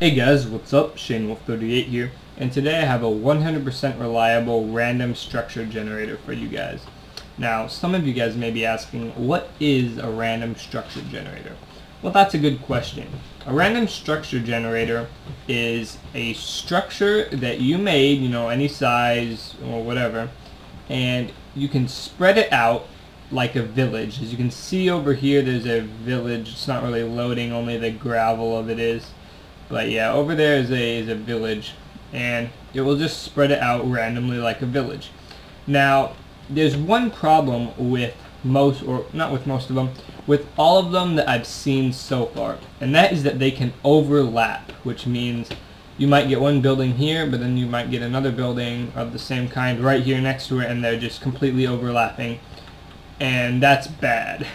Hey guys, what's up? ShaneWolf38 here, and today I have a 100% reliable random structure generator for you guys. Now, some of you guys may be asking, what is a random structure generator? Well, that's a good question. A random structure generator is a structure that you made, any size or whatever, and you can spread it out like a village. As you can see over here, there's a village. It's not really loading, only the gravel of it is. But yeah, over there is a village, and it will just spread it out randomly like a village. Now, there's one problem with most, or not with most of them, with all of them that I've seen so far, and that is that they can overlap, which means you might get one building here, but then you might get another building of the same kind right here next to it, and they're just completely overlapping, and that's bad.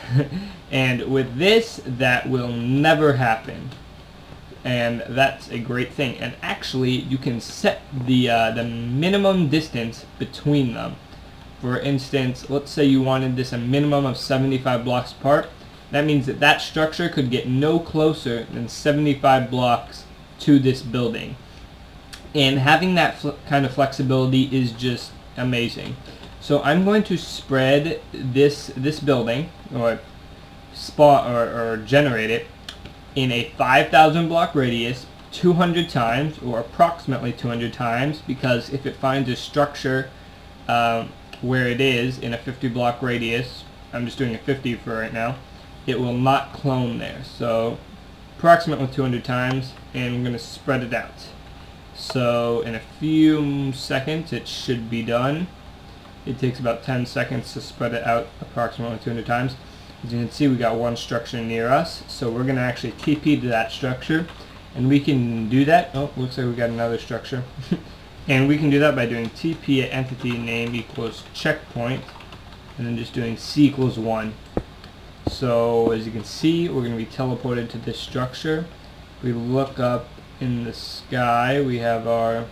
And with this, that will never happen. And that's a great thing. And actually, you can set the minimum distance between them. For instance, let's say you wanted this a minimum of 75 blocks apart. That means that that structure could get no closer than 75 blocks to this building. And having that kind of flexibility is just amazing. So I'm going to spread this building, or generate it in a 5,000 block radius 200 times, or approximately 200 times, because if it finds a structure where it is in a 50 block radius, I'm just doing a 50 for right now, it will not clone there. So approximately 200 times, and I'm going to spread it out. So in a few seconds it should be done. It takes about 10 seconds to spread it out approximately 200 times. As you can see, we got one structure near us, so we're going to actually TP to that structure, and we can do that. Oh, looks like we got another structure. And we can do that by doing TP at entity name equals checkpoint, and then just doing C equals 1. So as you can see, we're going to be teleported to this structure. If we look up in the sky, we have our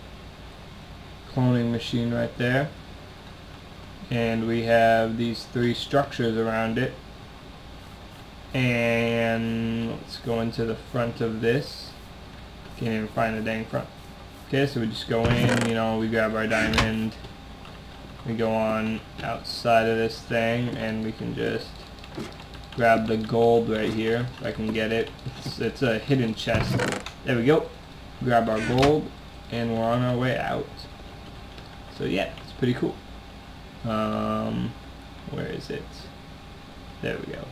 cloning machine right there, and we have these three structures around it. And let's go into the front of this. Can't even find the dang front. Okay, so we just go in, we grab our diamond, we go on outside of this thing, and we can just grab the gold right here, if I can get it. It's a hidden chest. There we go. Grab our gold, and we're on our way out. So yeah, it's pretty cool. Where is it? There we go.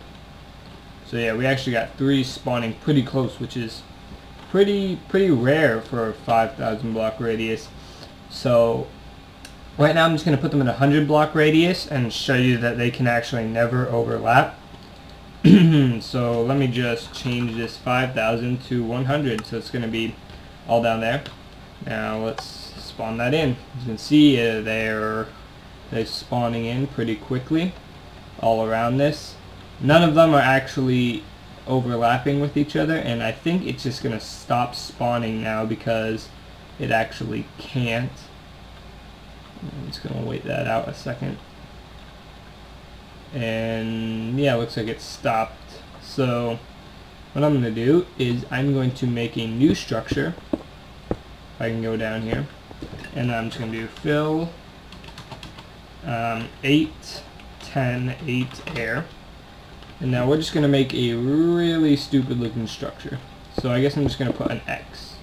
So yeah, we actually got three spawning pretty close, which is pretty rare for a 5,000 block radius. So right now I'm just going to put them in a 100 block radius and show you that they can actually never overlap. So let me just change this 5,000 to 100, so it's going to be all down there. Now let's spawn that in. As you can see, they're spawning in pretty quickly all around this. None of them are actually overlapping with each other, and I think it's just going to stop spawning now because it actually can't. I'm just going to wait that out a second. And yeah, it looks like it stopped. So what I'm going to do is I'm going to make a new structure. If I can go down here, and I'm just going to do fill 8, 10, 8 air. And now we're just going to make a really stupid looking structure. So I guess I'm just going to put an X.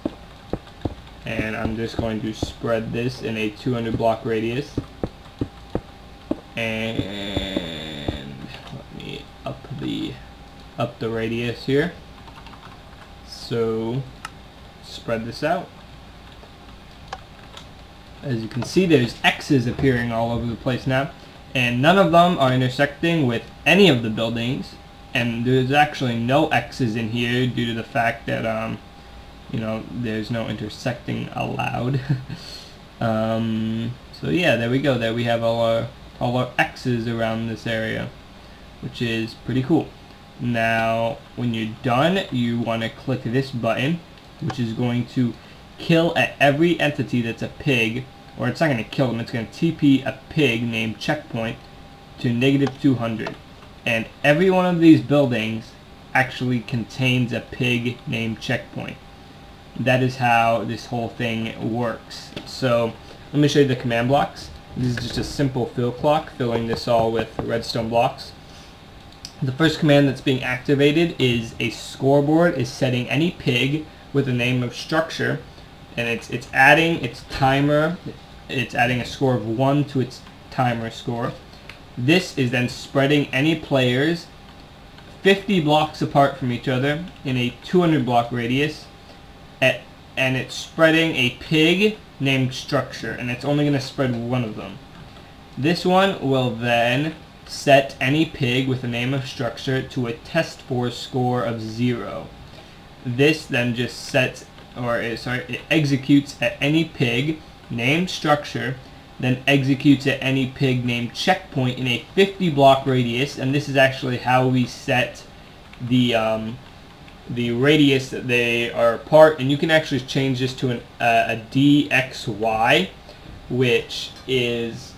And I'm just going to spread this in a 200 block radius. And let me up the radius here. So spread this out. As you can see, there's X's appearing all over the place now. And none of them are intersecting with any of the buildings, and there's actually no X's in here due to the fact that there's no intersecting allowed. So yeah, there we go. There we have all our X's around this area, which is pretty cool. Now when you're done, you want to click this button, which is going to kill at every entity that's a pig. Or it's not going to kill them, it's going to TP a pig named checkpoint to -200. And every one of these buildings actually contains a pig named checkpoint. that is how this whole thing works. So let me show you the command blocks. This is just a simple fill clock, filling this all with redstone blocks. The first command that's being activated is a scoreboard is setting any pig with a name of structure, and it's adding its timer. It's adding a score of 1 to its timer score. This is then spreading any players 50 blocks apart from each other in a 200 block radius, and it's spreading a pig named structure, and it's only going to spread one of them. This one will then set any pig with a name of structure to a test for score of 0. This then just sets, it executes at any pig named structure, then executes at any pig named checkpoint in a 50 block radius, and this is actually how we set the radius that they are apart. And you can actually change this to a DXY, which is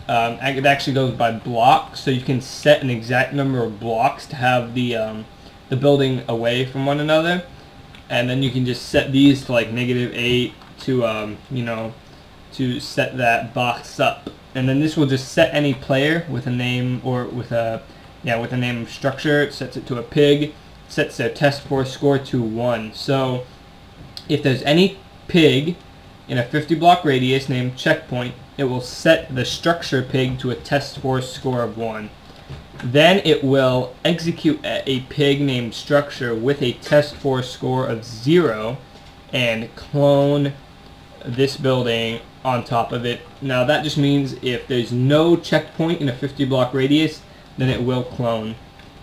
it actually goes by blocks, so you can set an exact number of blocks to have the building away from one another, and then you can just set these to like -8 to to set that box up, and then this will just set any player with a name or with a name of structure. It sets it to a pig, sets their test for score to 1. So if there's any pig in a 50 block radius named checkpoint, it will set the structure pig to a test for score of 1. Then it will execute a pig named structure with a test for score of 0 and clone this building on top of it. Now that just means if there's no checkpoint in a 50 block radius, then it will clone.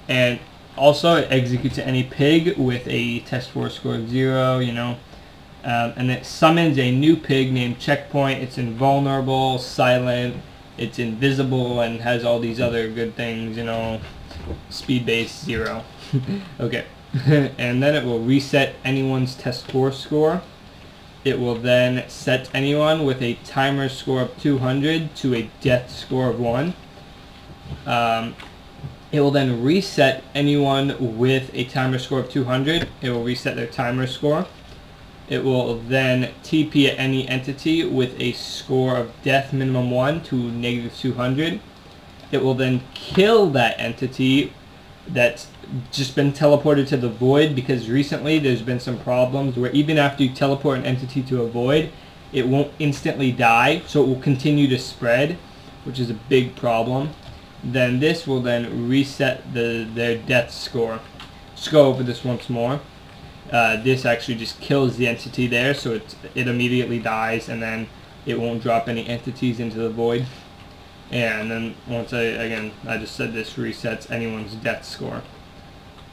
And also it executes any pig with a test for score of 0, and it summons a new pig named checkpoint. It's invulnerable, silent, it's invisible, and has all these other good things, speed base 0. Okay. And then it will reset anyone's test for score. It will then set anyone with a timer score of 200 to a death score of 1. It will then reset anyone with a timer score of 200. It will reset their timer score. It will then TP at any entity with a score of death minimum 1 to -200. It will then kill that entity that's just been teleported to the void, because recently there's been some problems where even after you teleport an entity to a void, it won't instantly die, so it will continue to spread, which is a big problem. Then this will then reset their death score. Let's go over this once more. This actually just kills the entity there, so it immediately dies, and then it won't drop any entities into the void. And then once I just said this resets anyone's death score.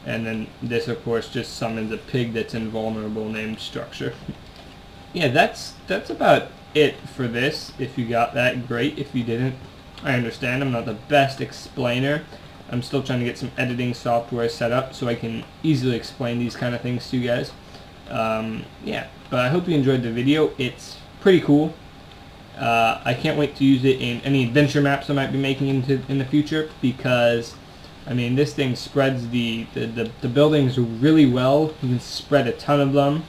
And then this of course just summons a pig that's invulnerable named structure. Yeah, that's about it for this. If you got that, great. If you didn't, I understand. I'm not the best explainer. I'm still trying to get some editing software set up so I can easily explain these kind of things to you guys. Yeah, but I hope you enjoyed the video. It's pretty cool. I can't wait to use it in any adventure maps I might be making in the future, because I mean, this thing spreads the buildings really well. You can spread a ton of them,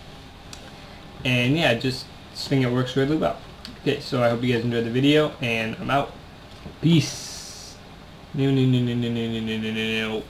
and yeah, just think it works really well. Okay, so I hope you guys enjoyed the video, and I'm out. Peace. No.